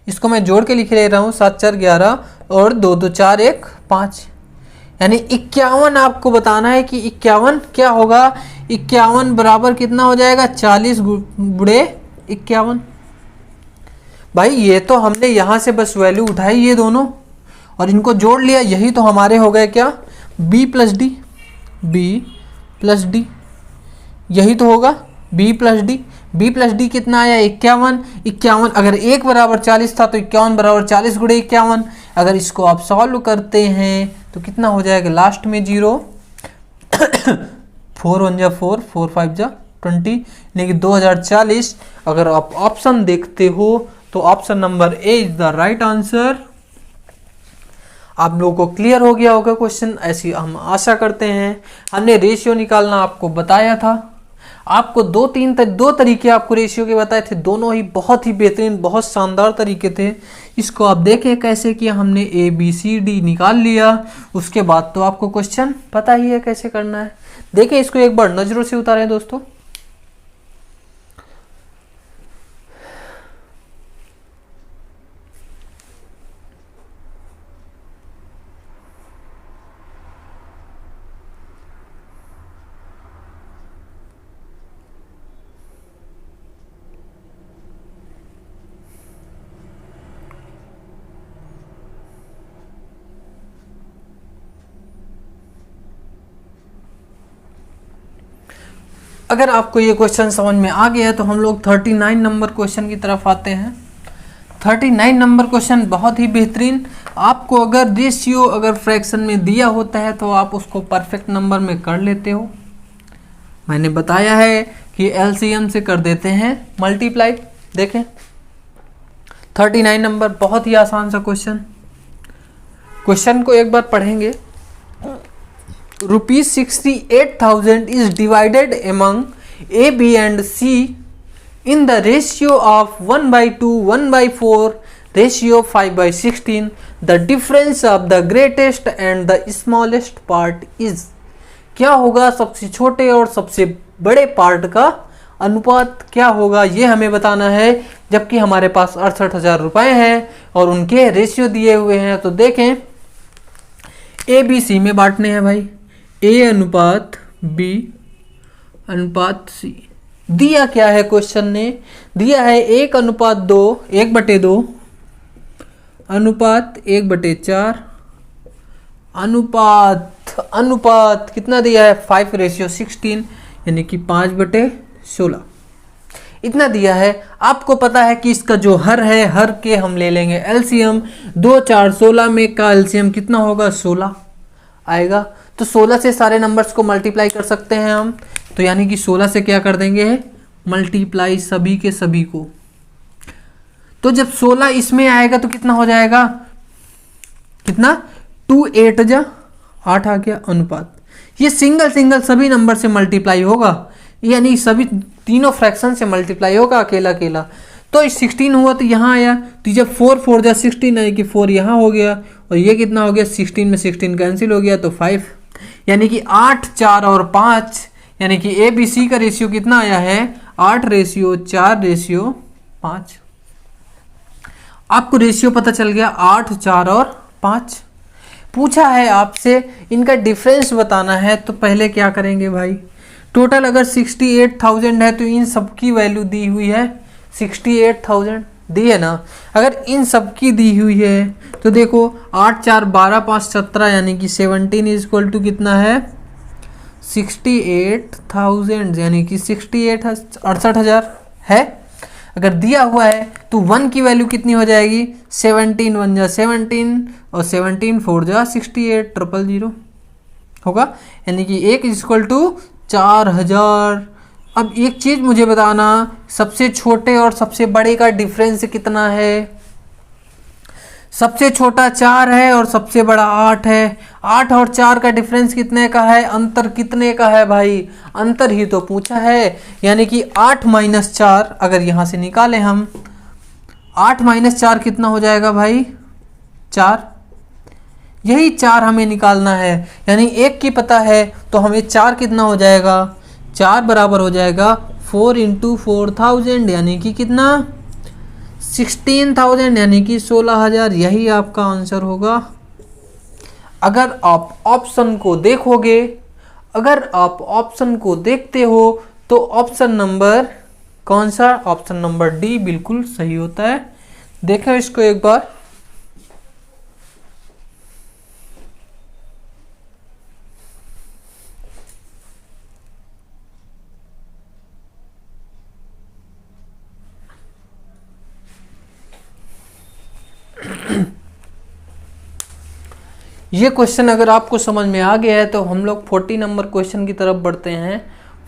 इसको मैं जोड़ के लिख ले रहा हूँ 7 4 11 और 2 2 4 1 5, यानी 51 आपको बताना है कि 51 क्या होगा, 51 बराबर कितना हो जाएगा 40 गुणे 51। भाई ये तो हमने यहाँ से बस वैल्यू उठाई ये दोनों और इनको जोड़ लिया, यही तो हमारे हो गए क्या b प्लस डी, यही तो होगा b प्लस डी कितना आया 51, अगर 1 बराबर 40 था तो 51 बराबर 40 गुणे 51, अगर इसको आप सॉल्व करते हैं तो कितना हो जाएगा लास्ट में 0 4 1 जा 4 4 5 जा 20 यानी कि 2040। अगर आप ऑप्शन देखते हो तो option number A is the right answer. आप लोगों को क्लियर हो गया होगा क्वेश्चन, ऐसी हम आशा करते हैं। हमने रेशियो निकालना आपको बताया था, आपको दो तरीके आपको रेशियो के बताए थे, दोनों ही बहुत ही बेहतरीन बहुत शानदार तरीके थे। इसको आप देखें कैसे किया, हमने ए बी सी डी निकाल लिया, उसके बाद तो आपको क्वेश्चन पता ही है कैसे करना है। देखें इसको एक बार नजरों से उतारें दोस्तों। अगर आपको ये क्वेश्चन समझ में आ गया तो हम लोग 39 नंबर क्वेश्चन की तरफ आते हैं। 39 नंबर क्वेश्चन बहुत ही बेहतरीन। आपको अगर रेशियो अगर फ्रैक्शन में दिया होता है तो आप उसको परफेक्ट नंबर में कर लेते हो। मैंने बताया है कि एलसीएम से कर देते हैं मल्टीप्लाई। देखें 39 नंबर बहुत ही आसान सा क्वेश्चन को एक बार पढ़ेंगे। ₹68,000 is divided among A, B and C in the ratio of 1/2, 1/4, ratio 5/16. The difference of the greatest and the smallest part is। क्या होगा सबसे छोटे और सबसे बड़े पार्ट का अनुपात क्या होगा, ये हमें बताना है। जबकि हमारे पास 68,000 रुपए हैं और उनके रेशियो दिए हुए हैं। तो देखें ए बी सी में बांटने हैं भाई, ए अनुपात बी अनुपात सी। दिया क्या है क्वेश्चन ने, दिया है 1:2, 1/2 अनुपात 1/4 अनुपात कितना दिया है 5:16 यानी कि 5/16 इतना दिया है। आपको पता है कि इसका जो हर है, हर के हम ले लेंगे एलसीएम। 2 4 16 में का एलसीएम कितना होगा 16 आएगा। तो 16 से सारे नंबर्स को मल्टीप्लाई कर सकते हैं हम। तो यानी कि 16 से क्या कर देंगे मल्टीप्लाई सभी के सभी को। तो जब 16 इसमें आएगा तो कितना हो जाएगा, कितना 2 8 जा 8 आ गया अनुपात। ये सिंगल सभी नंबर से मल्टीप्लाई होगा, यानी सभी तीनों फ्रैक्शन से मल्टीप्लाई होगा अकेला अकेला। तो 16 हुआ तो यहाँ आया, तो जब 4 4 जा 16 यानी कि 4 यहाँ हो गया और ये कितना हो गया 16 में 16 कैंसिल हो गया तो 5, यानी कि 8 4 और 5 यानी कि ए बी सी का रेशियो कितना आया है 8:4:5। आपको रेशियो पता चल गया 8 4 और 5। पूछा है आपसे इनका डिफरेंस बताना है, तो पहले क्या करेंगे भाई, टोटल अगर 68,000 है तो इन सब की वैल्यू दी हुई है 68,000 दी है ना। अगर इन सब की दी हुई है तो देखो 8 4 12 5 17 यानी कि 17 इज इक्वल टू कितना है 68,000 यानी कि 68,000 है। अगर दिया हुआ है तो 1 की वैल्यू कितनी हो जाएगी 17 1 जा 17 और 17 4 जा 68 000 होगा, यानी कि 1 इज इक्वल टू 4000। अब एक चीज़ मुझे बताना, सबसे छोटे और सबसे बड़े का डिफरेंस कितना है? सबसे छोटा 4 है और सबसे बड़ा 8 है। 8 और 4 का डिफरेंस कितने का है? अंतर कितने का है भाई? अंतर ही तो पूछा है। यानी कि 8 माइनस 4 अगर यहाँ से निकालें हम, 8 माइनस 4 कितना हो जाएगा भाई? 4। यही 4 हमें निकालना है। यानी एक की पता है तो हमें 4 कितना हो जाएगा? 4 बराबर हो जाएगा 4 इंटू 4000, यानी कि कितना? 16,000, यानी कि 16,000। यही आपका आंसर होगा। अगर आप ऑप्शन को देखोगे, अगर आप ऑप्शन को देखते हो तो ऑप्शन नंबर कौन सा? ऑप्शन नंबर डी बिल्कुल सही होता है। देखो इसको एक बार। ये क्वेश्चन अगर आपको समझ में आ गया है तो हम लोग 40 नंबर क्वेश्चन की तरफ बढ़ते हैं।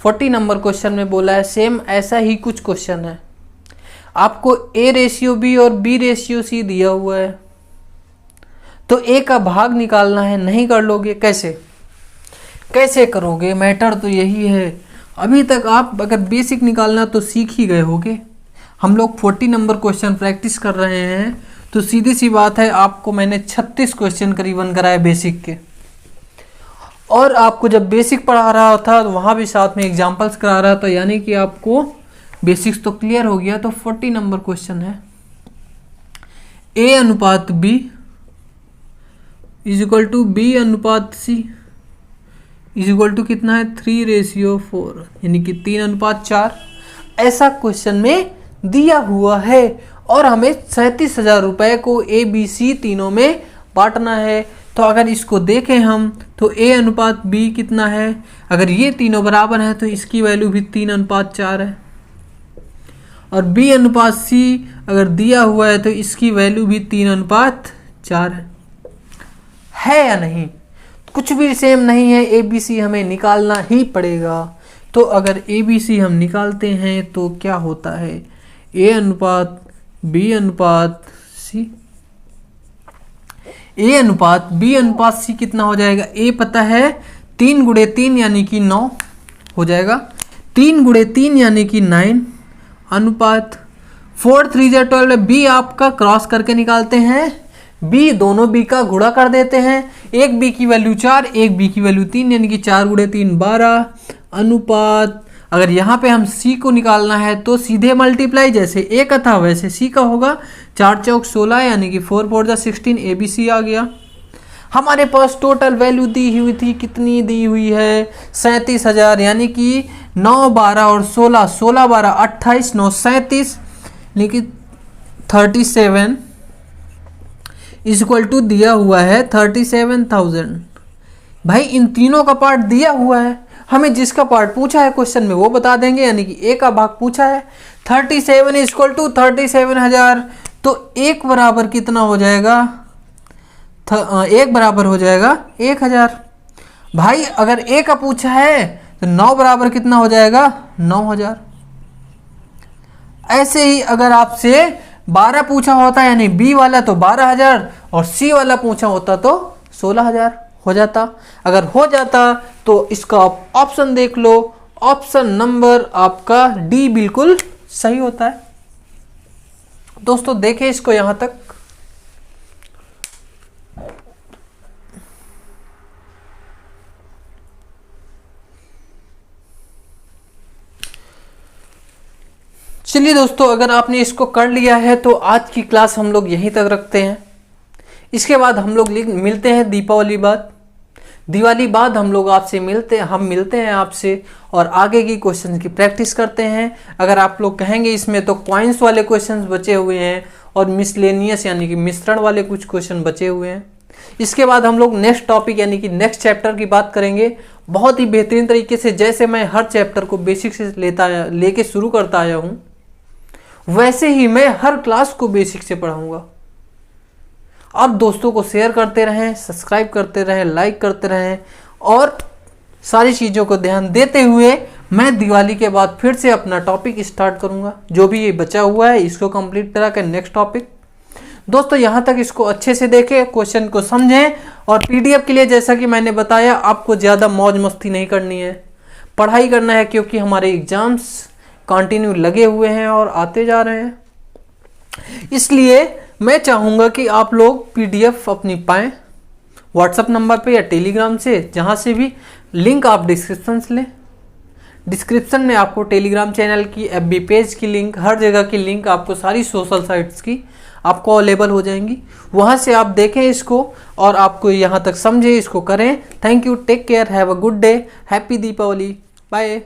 40 नंबर क्वेश्चन में बोला है सेम ऐसा ही कुछ क्वेश्चन है। आपको ए रेशियो बी और बी रेशियो सी दिया हुआ है, तो ए का भाग निकालना है। नहीं कर लोगे? कैसे कैसे करोगे? मैटर तो यही है। अभी तक आप अगर बेसिक निकालना तो सीख ही गए होगे। हम लोग 40 नंबर क्वेश्चन प्रैक्टिस कर रहे हैं, तो सीधी सी बात है, आपको मैंने 36 क्वेश्चन करीबन कराए बेसिक के। और आपको जब बेसिक पढ़ा रहा था तो वहाँ भी साथ में एग्जाम्पल्स करा रहा था, यानी कि आपको बेसिक्स तो क्लियर हो गया। तो 40 नंबर क्वेश्चन है, ए अनुपात b is equal to b अनुपात सी इज इक्वल टू कितना है? 3:4, यानी कि 3:4। ऐसा क्वेश्चन में दिया हुआ है और हमें 37,000 रुपये को ए बी सी तीनों में बांटना है। तो अगर इसको देखें हम तो ए अनुपात बी कितना है? अगर ये तीनों बराबर है तो इसकी वैल्यू भी 3:4 है। और बी अनुपात सी अगर दिया हुआ है तो इसकी वैल्यू भी 3:4 है या नहीं? कुछ भी सेम नहीं है। ए बी सी हमें निकालना ही पड़ेगा। तो अगर ए बी सी हम निकालते हैं तो क्या होता है? ए अनुपात बी अनुपात सी, ए अनुपात बी अनुपात सी कितना हो जाएगा? ए पता है 3 गुणे 3 यानी कि 9 हो जाएगा। 3 गुणे 3 यानी कि 9 अनुपात 4 3 जा 12। बी आपका क्रॉस करके निकालते हैं। बी दोनों बी का गुणा कर देते हैं। एक बी की वैल्यू 4, एक बी की वैल्यू 3, यानी कि 4 गुणे 3 12 अनुपात। अगर यहाँ पे हम सी को निकालना है तो सीधे मल्टीप्लाई, जैसे ए का था वैसे सी का होगा। 4 चौक 16, यानी कि 4 4 जा 16, ए बी सी आ गया। हमारे पास टोटल वैल्यू दी हुई थी, कितनी दी हुई है? 37,000, यानी कि 9 12 और 16, 16 12 28, 9 37, लेकिन 37 इज इक्वल टू दिया हुआ है 37,000। भाई इन तीनों का पार्ट दिया हुआ है, हमें जिसका पार्ट पूछा है क्वेश्चन में वो बता देंगे। यानी कि ए का भाग पूछा है 37 इज इक्वल टू 37,000। तो एक बराबर कितना हो जाएगा? एक बराबर हो जाएगा 1,000। भाई अगर ए का पूछा है तो 9 बराबर कितना हो जाएगा? 9,000। ऐसे ही अगर आपसे 12 पूछा होता यानी बी वाला तो 12,000 और सी वाला पूछा होता तो 16,000 हो जाता। अगर हो जाता तो इसका आप ऑप्शन देख लो। ऑप्शन नंबर आपका डी बिल्कुल सही होता है। दोस्तों देखें इसको यहां तक। चलिए दोस्तों, अगर आपने इसको कर लिया है तो आज की क्लास हम लोग यहीं तक रखते हैं। इसके बाद हम लोग मिलते हैं दिवाली बाद हम लोग आपसे मिलते हैं आपसे और आगे की क्वेश्चन की प्रैक्टिस करते हैं। अगर आप लोग कहेंगे इसमें तो कॉइन्स वाले क्वेश्चंस बचे हुए हैं और मिसलेनियस यानी कि मिश्रण वाले कुछ क्वेश्चन बचे हुए हैं। इसके बाद हम लोग नेक्स्ट टॉपिक यानी कि नेक्स्ट चैप्टर की बात करेंगे बहुत ही बेहतरीन तरीके से। जैसे मैं हर चैप्टर को बेसिक से लेके शुरू करता आया हूँ, वैसे ही मैं हर क्लास को बेसिक से पढ़ाऊंगा। आप दोस्तों को शेयर करते रहें, सब्सक्राइब करते रहें, लाइक करते रहें और सारी चीज़ों को ध्यान देते हुए मैं दिवाली के बाद फिर से अपना टॉपिक स्टार्ट करूँगा। जो भी ये बचा हुआ है इसको कंप्लीट करा के नेक्स्ट टॉपिक। दोस्तों यहाँ तक इसको अच्छे से देखें, क्वेश्चन को समझें। और पीडीएफ के लिए जैसा कि मैंने बताया, आपको ज़्यादा मौज मस्ती नहीं करनी है, पढ़ाई करना है, क्योंकि हमारे एग्जाम्स कंटिन्यू लगे हुए हैं और आते जा रहे हैं। इसलिए मैं चाहूँगा कि आप लोग पीडीएफ अपनी पाएँ व्हाट्सएप नंबर पे या टेलीग्राम से, जहाँ से भी। लिंक आप डिस्क्रिप्शन से लें। डिस्क्रिप्शन में आपको टेलीग्राम चैनल की, एफबी पेज की लिंक, हर जगह की लिंक, आपको सारी सोशल साइट्स की आपको अवेलेबल हो जाएंगी। वहाँ से आप देखें इसको और आपको यहाँ तक समझे, इसको करें। Thank you, take care, have a good day, happy Deepawali, bye.